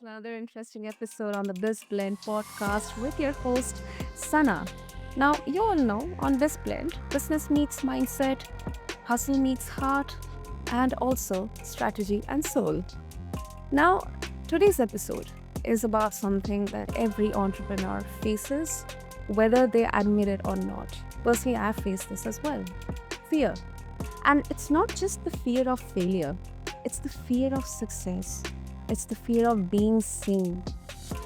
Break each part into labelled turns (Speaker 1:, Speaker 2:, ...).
Speaker 1: to another interesting episode on the BizBlend podcast with your host, Sana. Now, you all know on BizBlend, business meets mindset, hustle meets heart, and also strategy and soul. Now, today's episode is about something that every entrepreneur faces, whether they admit it or not. Personally, I've faced this as well: fear. And it's not just the fear of failure, it's the fear of success, it's the fear of being seen,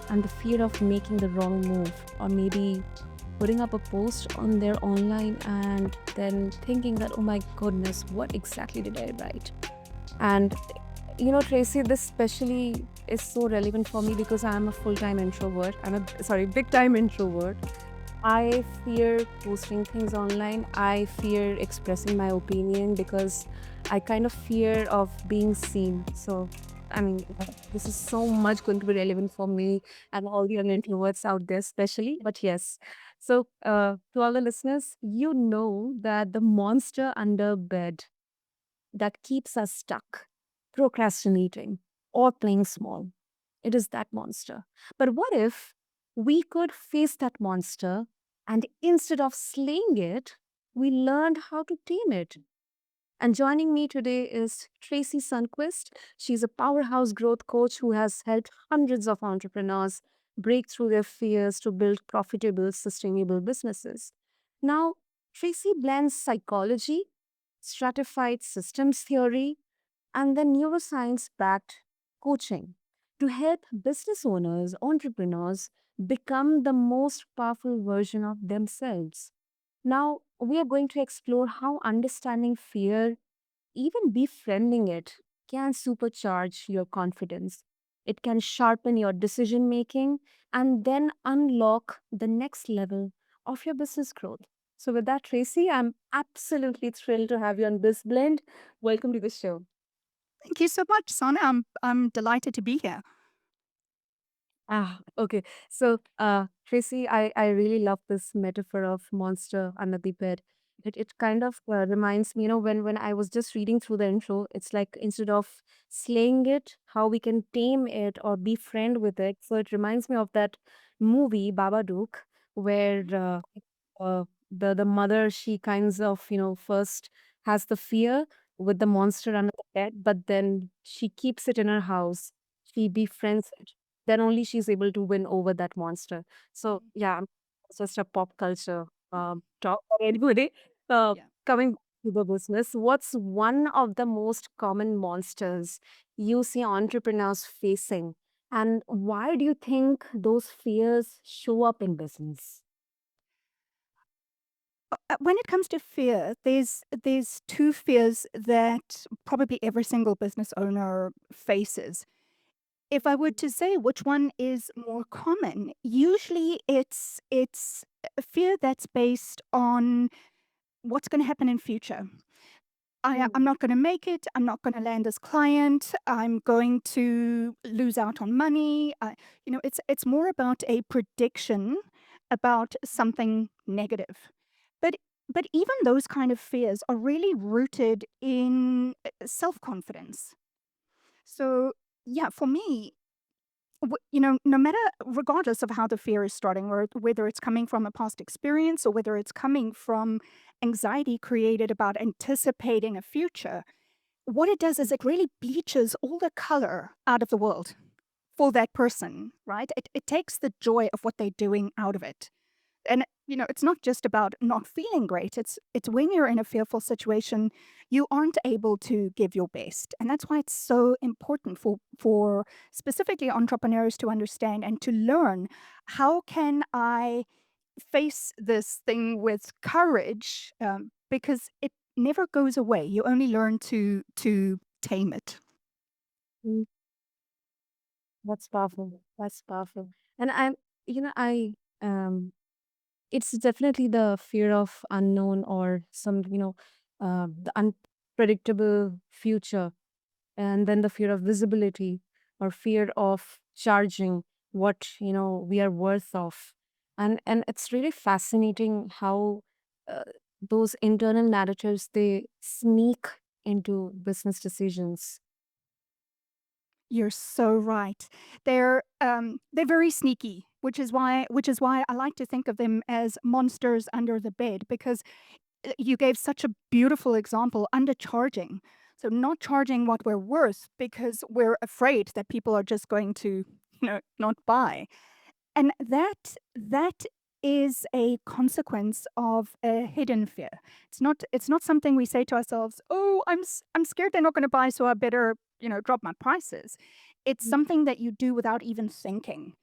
Speaker 1: and the fear of making the wrong move, or maybe putting up a post on their online and then thinking that, oh my goodness, what exactly did I write? And Tracy, this especially is so relevant for me because I'm a full-time introvert. Big time introvert. I fear posting things online. I fear expressing my opinion because I kind of fear of being seen. So, I mean, this is so much going to be relevant for me and all the young introverts out there, especially. But yes, so to all the listeners, you know that the monster under bed that keeps us stuck, procrastinating, or playing small. It is that monster. But what if we could face that monster and instead of slaying it, we learned how to tame it? And joining me today is Tracey Sundkvist. She's a powerhouse growth coach who has helped hundreds of entrepreneurs break through their fears to build profitable, sustainable businesses. Now, Tracy blends psychology, stratified systems theory, and then neuroscience backed coaching to help business owners, entrepreneurs become the most powerful version of themselves. Now, we are going to explore how understanding fear, even befriending it, can supercharge your confidence. It can sharpen your decision making and then unlock the next level of your business growth. So, with that, Tracy, I'm absolutely thrilled to have you on BizBlend. Welcome to the show.
Speaker 2: Thank you so much, Sana. I'm delighted to be here.
Speaker 1: Okay. So, Tracy, I really love this metaphor of monster under the bed. It kind of reminds me, when I was just reading through the intro, it's like instead of slaying it, how we can tame it or befriend with it. So it reminds me of that movie Babadook, where the mother, she kinds of first has the fear with the monster under the bed, but then she keeps it in her house. She befriends it, then only she's able to win over that monster. So
Speaker 2: Mhm.
Speaker 1: yeah, it's just a pop culture talk. But anyway,
Speaker 2: Yeah.
Speaker 1: coming back to the business, what's one of the most common monsters you see entrepreneurs facing, and why do you think those fears show up in business?
Speaker 2: When it comes to fear, there's two fears that probably every single business owner faces. If I were to say which one is more common, usually it's a fear that's based on what's going to happen in future. I'm not going to make it. I'm not going to land this client. I'm going to lose out on money. It's more about a prediction about something negative. But but even those kind of fears are really rooted in self confidence. So yeah, for me, no matter, regardless of how the fear is starting, or whether it's coming from a past experience or whether it's coming from anxiety created about anticipating a future, what it does is it really bleaches all the color out of the world for that person, right? It takes the joy of what they're doing out of it. And it's not just about not feeling great. It's when you're in a fearful situation, you aren't able to give your best. And that's why it's so important for specifically entrepreneurs to understand and to learn, how can I face this thing with courage, because it never goes away. You only learn to tame it.
Speaker 1: Mm, that's powerful. That's powerful. And I um it's definitely the fear of unknown or some, the unpredictable future, and then the fear of visibility or fear of charging what, we are worth of. And it's really fascinating how uh, those internal narratives, they sneak into business decisions.
Speaker 2: You're so right. They're very sneaky, which is why I like to think of them as monsters under the bed, because you gave such a beautiful example, undercharging. So not charging what we're worth because we're afraid that people are just going to, not buy. And that is a consequence of a hidden fear. It's not something we say to ourselves, "Oh, I'm scared they're not gonna buy, so I better, drop my prices." It's something that you do without even thinking.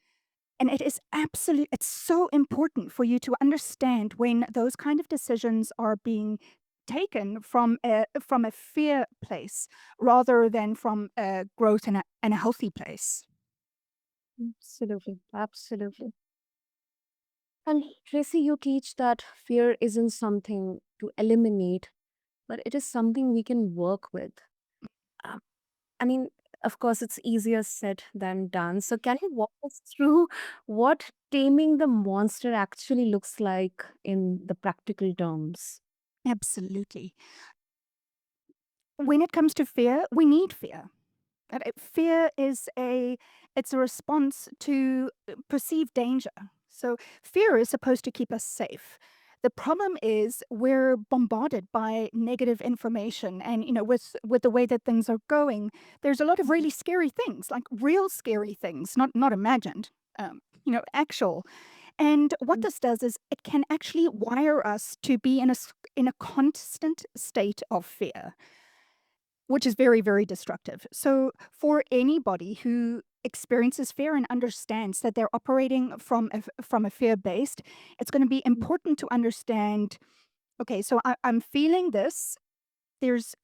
Speaker 2: And it's so important for you to understand when those kind of decisions are being taken from a fear place rather than from a growth and a healthy place.
Speaker 1: Absolutely, absolutely. And Tracy, you teach that fear isn't something to eliminate, but it is something we can work with. Uh, I mean, of course, it's easier said than done. So, can you walk us through what taming the monster actually looks like in the practical terms?
Speaker 2: Absolutely. When it comes to fear, we need fear. Fear it's a response to perceived danger. So fear is supposed to keep us safe. The problem is we're bombarded by negative information, and with the way that things are going, there's a lot of really scary things, like real scary things, not imagined, actual. And what
Speaker 1: Mm,
Speaker 2: this does is it can actually wire us to be in a constant state of fear, which is very, very destructive. So, for anybody who experiences fear and understands that they're operating from a fear based, it's going to be
Speaker 1: mm,
Speaker 2: important to understand. Okay, so I'm feeling this. There's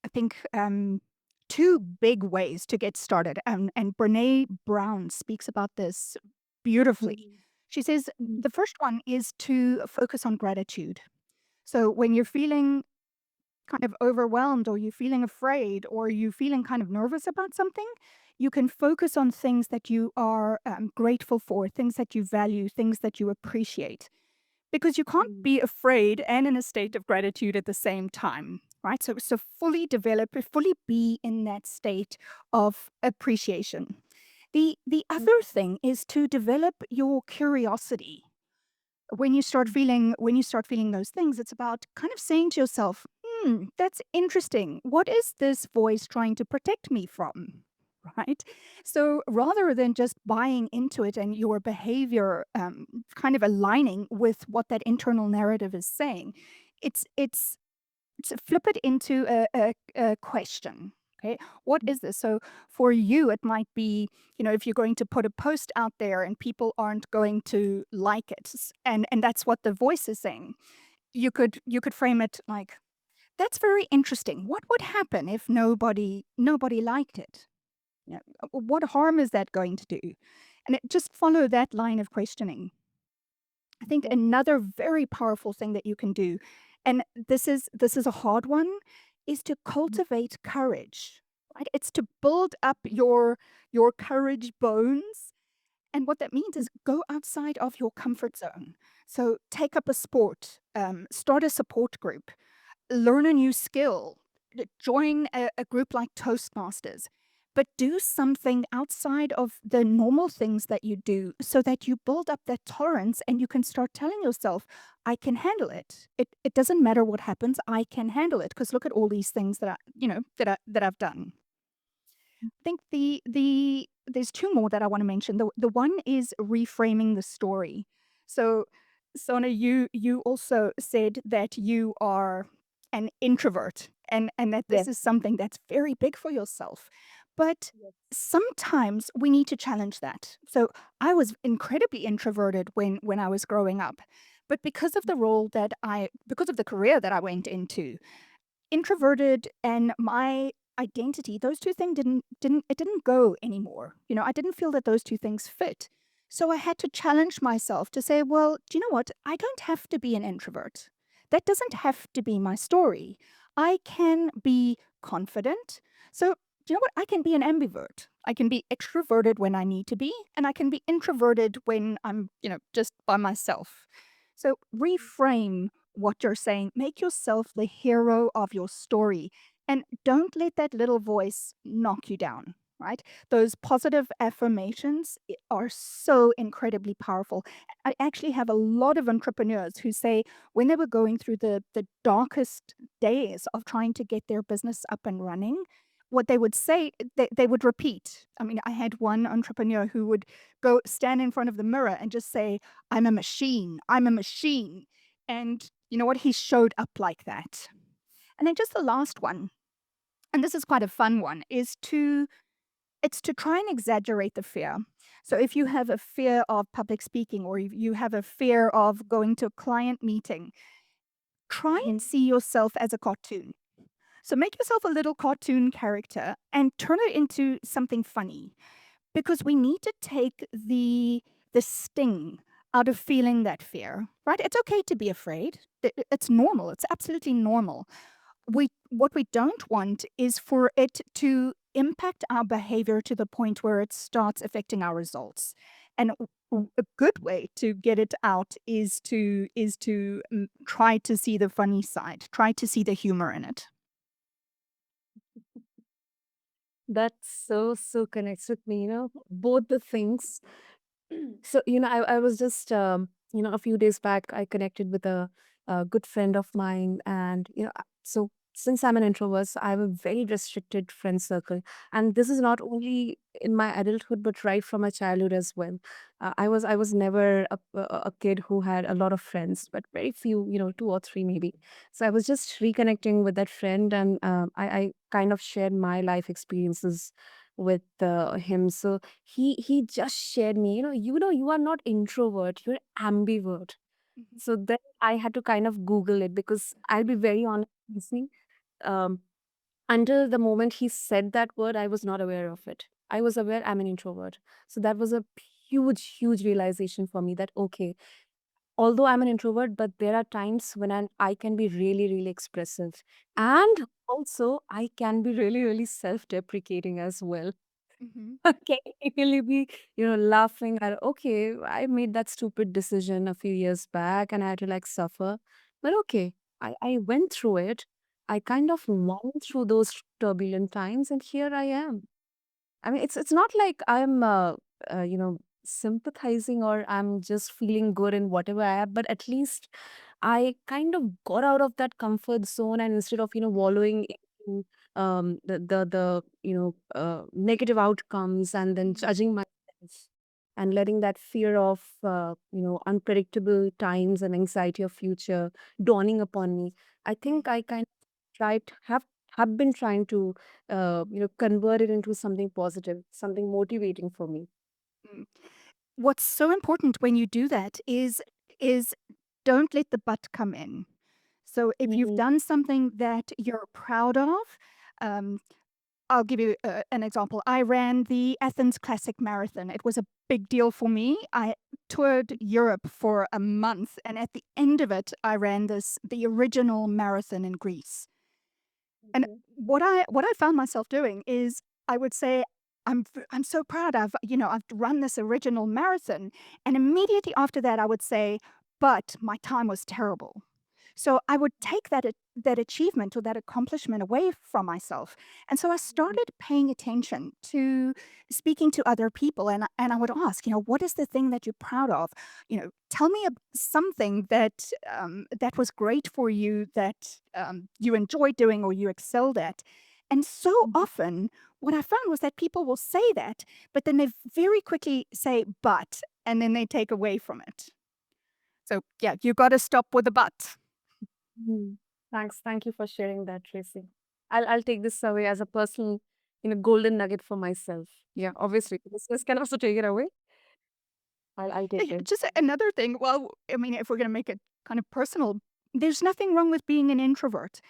Speaker 2: I think two big ways to get started, and Brene Brown speaks about this beautifully.
Speaker 1: mm,
Speaker 2: She says
Speaker 1: mm,
Speaker 2: the first one is to focus on gratitude. So when you're feeling kind of overwhelmed, or you feeling afraid, or you feeling kind of nervous about something, you can focus on things that you are grateful for, things that you value, things that you appreciate. Because you can't
Speaker 1: mm,
Speaker 2: be afraid and in a state of gratitude at the same time, right? So fully develop, fully be in that state of appreciation. The
Speaker 1: mm,
Speaker 2: other thing is to develop your curiosity. When you start feeling those things, it's about kind of saying to yourself, that's interesting, what is this voice trying to protect me from? Right. So rather than just buying into it and your behavior kind of aligning with what that internal narrative is saying, it's to flip it into a question. Okay, what
Speaker 1: mm,
Speaker 2: is this? So for you, it might be, if you're going to put a post out there and people aren't going to like it, and that's what the voice is saying. You could frame it like, that's very interesting. What would happen if nobody liked it? What harm is that going to do? And just follow that line of questioning. I think
Speaker 1: yeah,
Speaker 2: another very powerful thing that you can do, and this is a hard one, is to
Speaker 1: mm,
Speaker 2: cultivate courage. Right? It's to build up your courage bones. And what that means
Speaker 1: mm,
Speaker 2: is go outside of your comfort zone. So take up a sport, start a support group, learn a new skill, join a group like Toastmasters, but do something outside of the normal things that you do so that you build up that tolerance and you can start telling yourself, I can handle it. It doesn't matter what happens, I can handle it because look at all these things that I've done. I think there's two more that I want to mention. The one is reframing the story. So, Sona, you also said that you are an introvert, and that
Speaker 1: yeah,
Speaker 2: this is something that's very big for yourself. But
Speaker 1: yes,
Speaker 2: sometimes we need to challenge that. So I was incredibly introverted when I was growing up. But because of the career that I went into, introverted and my identity, those two things didn't go anymore. I didn't feel that those two things fit. So I had to challenge myself to say, well, do you know what? I don't have to be an introvert. That doesn't have to be my story. I can be confident. So do you know what? I can be an ambivert. I can be extroverted when I need to be, and I can be introverted when I'm, just by myself. So reframe what you're saying. Make yourself the hero of your story and don't let that little voice knock you down. right? Those positive affirmations are so incredibly powerful. I actually have a lot of entrepreneurs who say when they were going through the darkest days of trying to get their business up and running, what they would say, they would repeat. I mean, I had one entrepreneur who would go stand in front of the mirror and just say, I'm a machine, I'm a machine. And you know what? He showed up like that. And then just the last one, and this is quite a fun one, is to try and exaggerate the fear. So if you have a fear of public speaking or if you have a fear of going to a client meeting, try and
Speaker 1: Mhm.
Speaker 2: see yourself as a cartoon. So make yourself a little cartoon character and turn it into something funny because we need to take the sting out of feeling that fear, right? It's okay to be afraid. It's normal. It's absolutely normal. What we don't want is for it to impact our behavior to the point where it starts affecting our results. And a good way to get it out is to try to see the funny side, try to see the humor in it.
Speaker 1: That so connects with me, both the things. So, I was just, a few days back, I connected with a good friend of mine. And, so since I'm an introvert, so I have a very restricted friend circle. And this is not only in my adulthood, but right from my childhood as well. I was never a kid who had a lot of friends, but very few, two or three maybe. So I was just reconnecting with that friend, and I kind of shared my life experiences with him. So he just shared me, you are not introvert, you're ambivert.
Speaker 2: Mhm,
Speaker 1: So then I had to kind of Google it, because I'll be very honest, listening. Um, until the moment he said that word, I was not aware of it. I was aware I'm an introvert. So that was a huge realization for me, that okay, although I'm an introvert, but there are times when I can be really expressive. And also I can be really self-deprecating as well.
Speaker 2: mhm,
Speaker 1: Okay, really be, laughing at, okay, I made that stupid decision a few years back and I had to like suffer. But okay, I went through it. I kind of went through those turbulent times, and here I am. I mean, it's not like I'm sympathizing, or I'm just feeling good in whatever I am, but at least I kind of got out of that comfort zone, and instead of wallowing into the negative outcomes, and then
Speaker 2: mhm,
Speaker 1: judging myself and letting that fear of unpredictable times and anxiety of future dawning upon me, I think I kind of tried have been trying to convert it into something positive, something motivating for me.
Speaker 2: mm. What's so important when you do that is don't let the but come in. So if you've
Speaker 1: Mhm.
Speaker 2: done something that you're proud of, um, I'll give you an example. I ran the Athens Classic Marathon. It was a big deal for me. I toured Europe for a month, and at the end of it, I ran the original marathon in Greece. And
Speaker 1: Mhm.
Speaker 2: what I found myself doing is I would say, I'm so proud I've run this original marathon, and immediately after that, I would say, but my time was terrible. So I would take that achievement or that accomplishment away from myself. And so I
Speaker 1: Mhm.
Speaker 2: started paying attention to speaking to other people, and I would ask, what is the thing that you're proud of? Tell me something that was great for you, that you enjoyed doing or you excelled at. And so
Speaker 1: Mhm.
Speaker 2: often, what I found was that people will say that, but then they very quickly say but, and then they take away from it. So yeah, you got to stop with the but.
Speaker 1: Mhm. Thanks. Thank you for sharing that, Tracy. I'll take this away as a personal, golden nugget for myself. Yeah, obviously. This can also take it away. I'll take it.
Speaker 2: Just another thing, well, I mean, if we're gonna make it kind of personal, there's nothing wrong with being an introvert.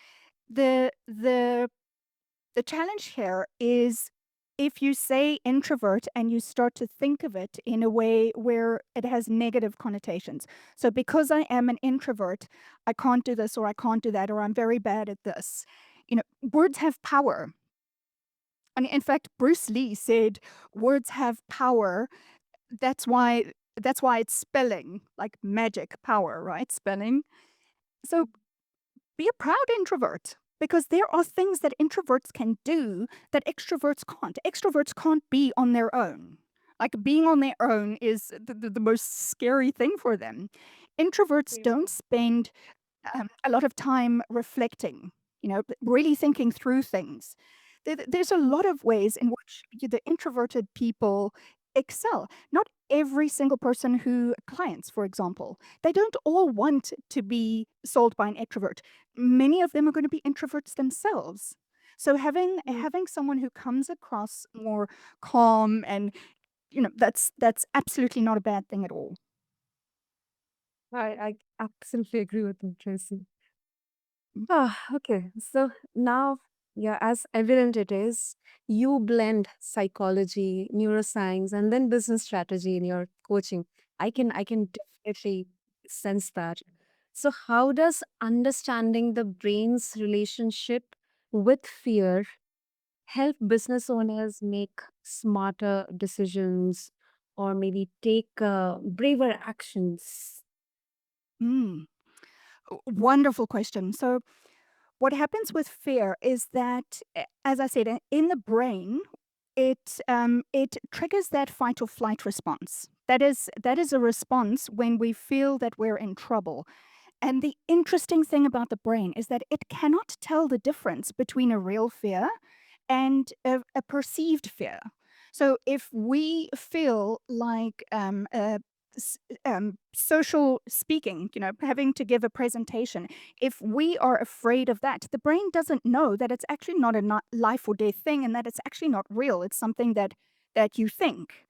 Speaker 2: The challenge here is if you say introvert and you start to think of it in a way where it has negative connotations. So because I am an introvert, I can't do this or I can't do that or I'm very bad at this. Words have power. And in fact, Bruce Lee said words have power. That's why it's spelling, like magic power, right? Spelling. So be a proud introvert. because there are things that introverts can do that extroverts can't. Extroverts can't be on their own. Like being on their own is the most scary thing for them. Introverts
Speaker 1: Yeah.
Speaker 2: don't spend a lot of time reflecting, really thinking through things. There's a lot of ways in which the introverted people excel. Not every single person who clients, for example, they don't all want to be sold by an extrovert. Many of them are going to be introverts themselves. So having someone who comes across more calm and that's absolutely not a bad thing at all.
Speaker 1: I absolutely agree with you, Tracy. Ah, okay. So now, yeah, as evident it is, you blend psychology, neuroscience, and then business strategy in your coaching. I can definitely sense that. So how does understanding the brain's relationship with fear help business owners make smarter decisions or maybe take braver actions?
Speaker 2: Mm. Wonderful question. So what happens with fear is that, as I said, in the brain, it triggers that fight or flight response. That is a response when we feel that we're in trouble. And the interesting thing about the brain is that it cannot tell the difference between a real fear and a perceived fear. So if we feel like s- social speaking, having to give a presentation, if we are afraid of that, the brain doesn't know that it's actually not a life or death thing and that it's actually not real. It's something that you think.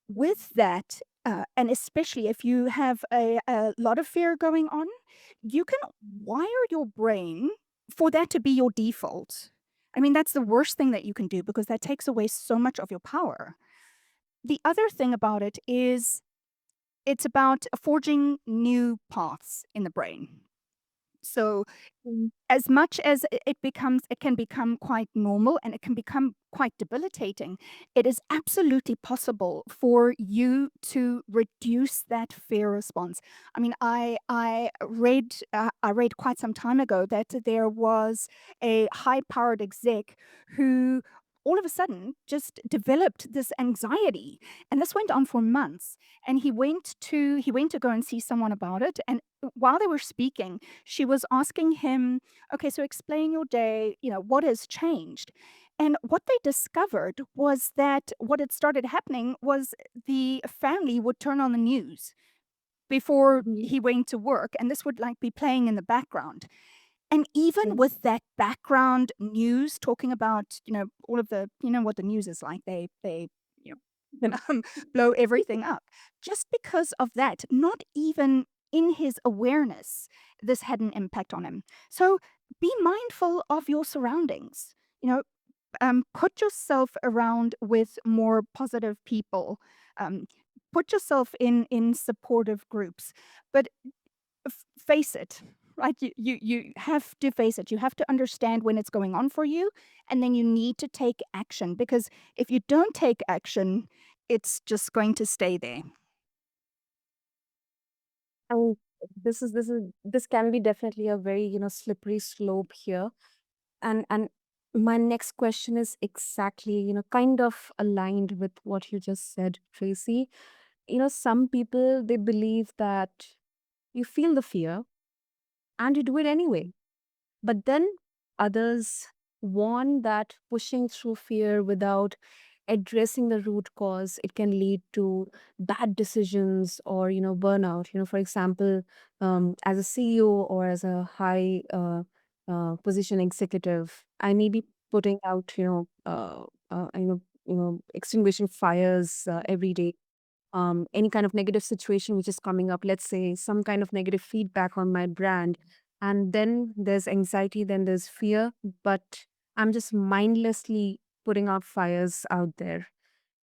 Speaker 2: With that, and especially if you have a lot of fear going on, you can wire your brain for that to be your default. I mean, that's the worst thing that you can do because that takes away so much of your power. The other thing about it is it's about forging new paths in the brain. So as much as it can become quite normal and it can become quite debilitating, it is absolutely possible for you to reduce that fear response. I mean, I read quite some time ago that there was a high powered exec who all of a sudden just developed this anxiety, and this went on for months. And he went to go and see someone about it, and while they were speaking, she was asking him, okay, so explain your day, what has changed? And what they discovered was that what had started happening was the family would turn on the news before
Speaker 1: Mhm.
Speaker 2: he went to work, and this would like be playing in the background. And even
Speaker 1: Yeah.
Speaker 2: with that background news talking about, all of the, what the news is like, they, you blow everything up. Just because of that, not even in his awareness, this had an impact on him. So be mindful of your surroundings. You know, put yourself around with more positive people. Um, put yourself in supportive groups, but face it, right? You have to face it. You have to understand when it's going on for you, and then you need to take action, because if you don't take action, it's just going to stay there.
Speaker 1: And this can be definitely a very, slippery slope here. And my next question is exactly, kind of aligned with what you just said, Tracy. Some people, they believe that you feel the fear and you do it anyway. But then others warn that pushing through fear without addressing the root cause, it can lead to bad decisions or, burnout. For example, as a CEO or as a high position executive, I may be putting out, extinguishing fires every day. Any kind of negative situation which is coming up, let's say some kind of negative feedback on my brand, and then there's anxiety, then there's fear, but I'm just mindlessly putting out fires out there.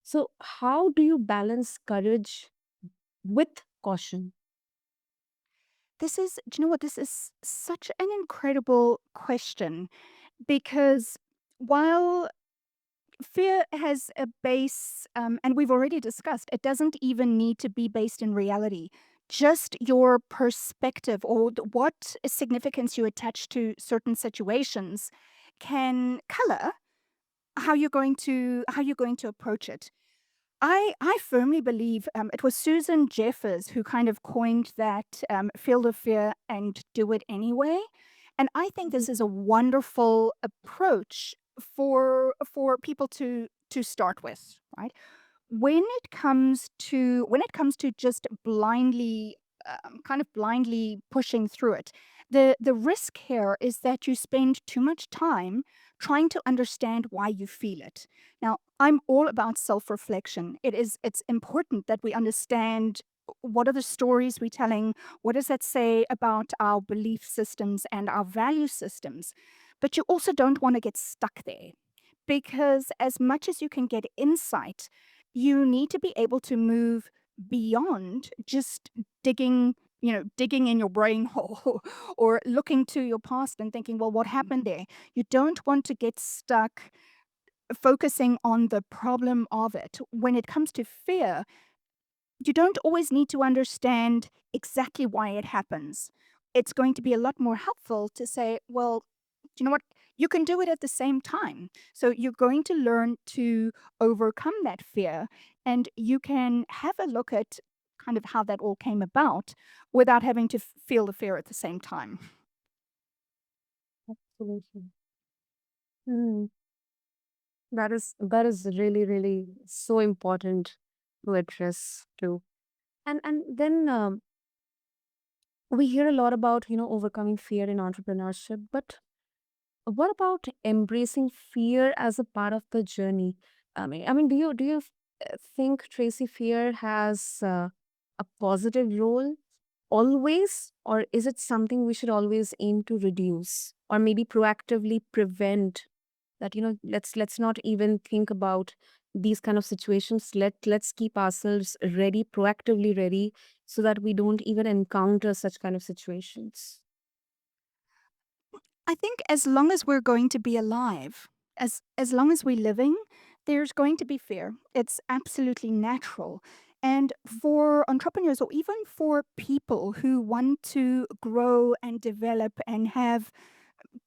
Speaker 1: So how do you balance courage with caution?
Speaker 2: Do you know what? This is such an incredible question, because while fear has a base, and we've already discussed, it doesn't even need to be based in reality. just your perspective or what significance you attach to certain situations can color how you're going to approach it. I firmly believe it was Susan Jeffers who kind of coined that field of fear and do it anyway. And I think
Speaker 1: Mhm.
Speaker 2: this is a wonderful approach for people to start with, right? When it comes to just blindly kind of blindly pushing through it, the risk here is that you spend too much time trying to understand why you feel it. Now, I'm all about self-reflection. It's important that we understand what are the stories we're telling, what does that say about our belief systems and our value systems. But you also don't want to get stuck there, because as much as you can get insight, you need to be able to move beyond just digging in your brain hole or looking to your past and thinking, well, what happened there? You don't want to get stuck focusing on the problem of it. When it comes to fear, you don't always need to understand exactly why it happens. It's going to be a lot more helpful to say, well, you know what? You can do it at the same time. So you're going to learn to overcome that fear, and you can have a look at kind of how that all came about without having to feel the fear at the same time.
Speaker 1: Absolutely. Hmm. That is really, really so important to address too. And then we hear a lot about, overcoming fear in entrepreneurship, but what about embracing fear as a part of the journey? I mean, do you think, Tracy, fear has a positive role always, or is it something we should always aim to reduce, or maybe proactively prevent that? Let's not even think about these kind of situations. Let's keep ourselves ready, proactively ready, so that we don't even encounter such kind of situations.
Speaker 2: I think as long as we're going to be alive, as long as we're living, there's going to be fear. It's absolutely natural. And for entrepreneurs or even for people who want to grow and develop and have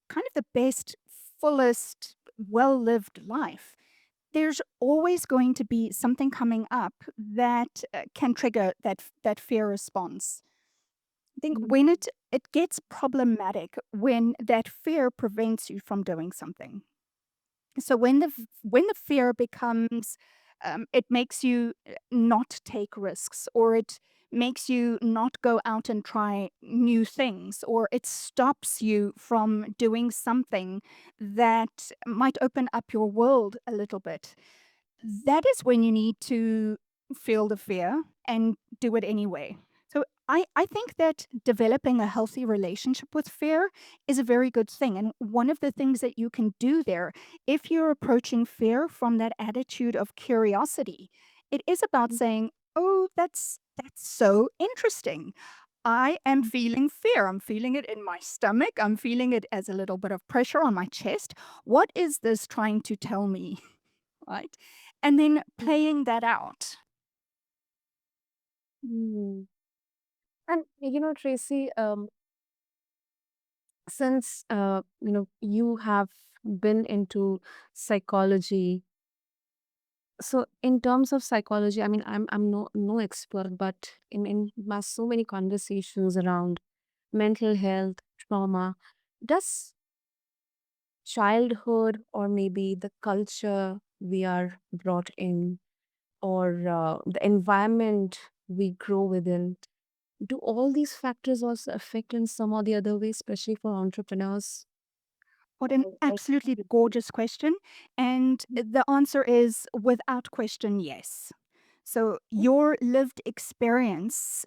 Speaker 2: kind of the best, fullest, well-lived life, there's always going to be something coming up that can trigger that fear response. I think
Speaker 1: Mhm.
Speaker 2: when it gets problematic when that fear prevents you from doing something. So when the fear becomes, it makes you not take risks, or it makes you not go out and try new things, or it stops you from doing something that might open up your world a little bit, that is when you need to feel the fear and do it anyway. So I think that developing a healthy relationship with fear is a very good thing. And one of the things that you can do there, if you're approaching fear from that attitude of curiosity, it is about saying, oh, that's so interesting. I am feeling fear. I'm feeling it in my stomach. I'm feeling it as a little bit of pressure on my chest. What is this trying to tell me? Right? And then playing that out.
Speaker 1: Mhm. And Tracy, since you have been into psychology, so in terms of psychology, I mean, I'm no expert, but in my so many conversations around mental health, trauma, does childhood, or maybe the culture we are brought in, or the environment we grow within, do all these factors also affect in some or the other way, especially for entrepreneurs?
Speaker 2: What an absolutely gorgeous question. And the answer is without question, yes. So your lived experience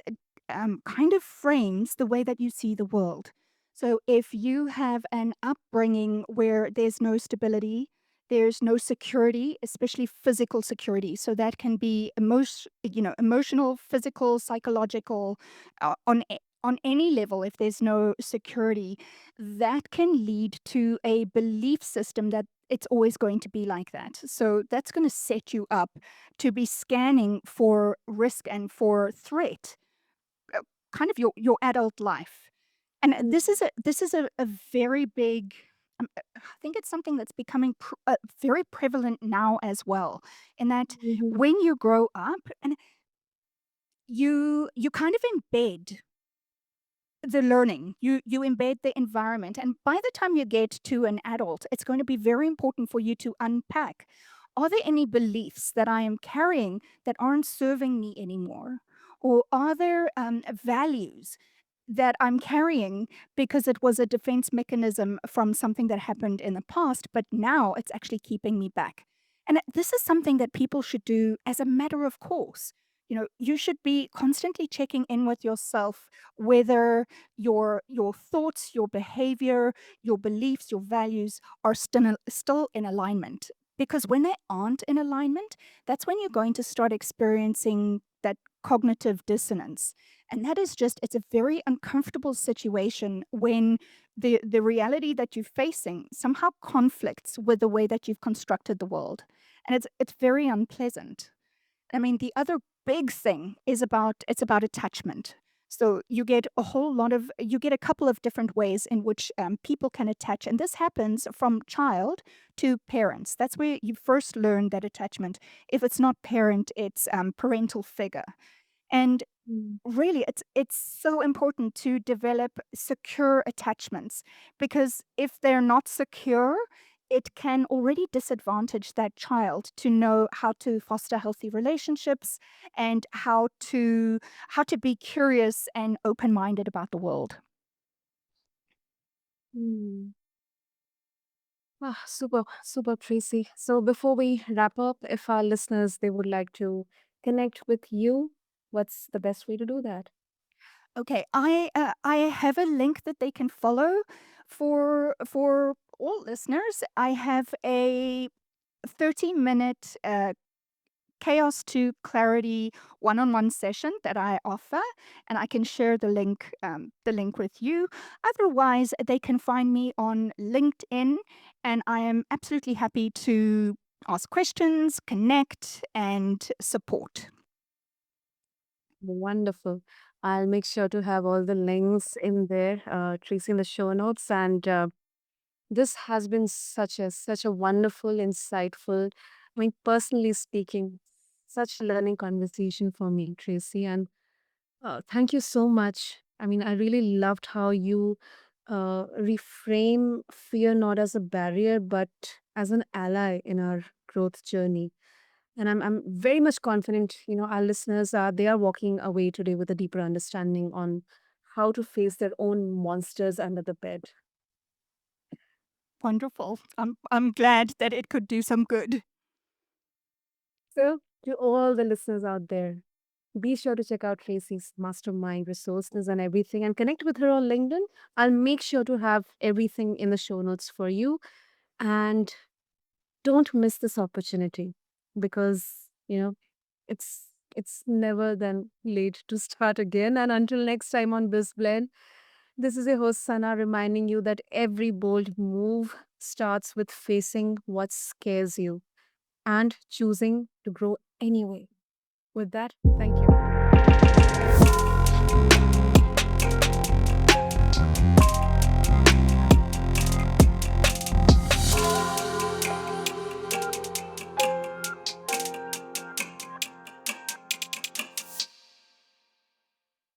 Speaker 2: kind of frames the way that you see the world. So if you have an upbringing where there's no stability, there's no security, especially physical security. So that can be emotional, physical, psychological, on any level. If there's no security, that can lead to a belief system that it's always going to be like that. So that's going to set you up to be scanning for risk and for threat kind of your adult life. And
Speaker 1: Mm,
Speaker 2: this is a very big. I think it's something that's becoming very prevalent now as well. In that,
Speaker 1: mhm,
Speaker 2: when you grow up and you kind of embed the learning, you embed the environment, and by the time you get to an adult, it's going to be very important for you to unpack, are there any beliefs that I am carrying that aren't serving me anymore, or are there values that I'm carrying because it was a defense mechanism from something that happened in the past, but now it's actually keeping me back. And this is something that people should do as a matter of course. You should be constantly checking in with yourself whether your thoughts, your behavior, your beliefs, your values are still in alignment. Because when they aren't in alignment, that's when you're going to start experiencing that cognitive dissonance. And that is just, it's a very uncomfortable situation when the reality that you're facing somehow conflicts with the way that you've constructed the world. And it's very unpleasant. I mean, the other big thing is about attachment. So you get a couple of different ways in which people can attach, and this happens from child to parents. That's where you first learn that attachment. If it's not parent, it's parental figure. And
Speaker 1: mm,
Speaker 2: really, it's so important to develop secure attachments, because if they're not secure, it can already disadvantage that child to know how to foster healthy relationships and how to be curious and open-minded about the world.
Speaker 1: mm. Super, super, Tracy. So before we wrap up, if our listeners they would like to connect with you, what's the best way to do that?
Speaker 2: Okay, I have a link that they can follow for all listeners. I have a 30-minute chaos to clarity one-on-one session that I offer, and I can share the link with you. Otherwise, they can find me on LinkedIn, and I am absolutely happy to ask questions, connect, and support.
Speaker 1: Wonderful. I'll make sure to have all the links in there, Tracy, in the show notes. And this has been such a wonderful, insightful, I mean, personally speaking, such a learning conversation for me, Tracy. And thank you so much. I mean, I really loved how you reframe fear not as a barrier, but as an ally in our growth journey. And I'm very much confident, our listeners are they are walking away today with a deeper understanding on how to face their own monsters under the bed.
Speaker 2: Wonderful. I'm glad that it could do some good.
Speaker 1: So, to all the listeners out there, be sure to check out Tracy's mastermind resources and everything and connect with her on LinkedIn. I'll make sure to have everything in the show notes for you. And don't miss this opportunity because, it's never then late to start again. And until next time on BizBlend, this is your host Sana reminding you that every bold move starts with facing what scares you and choosing to grow anyway. With that, thank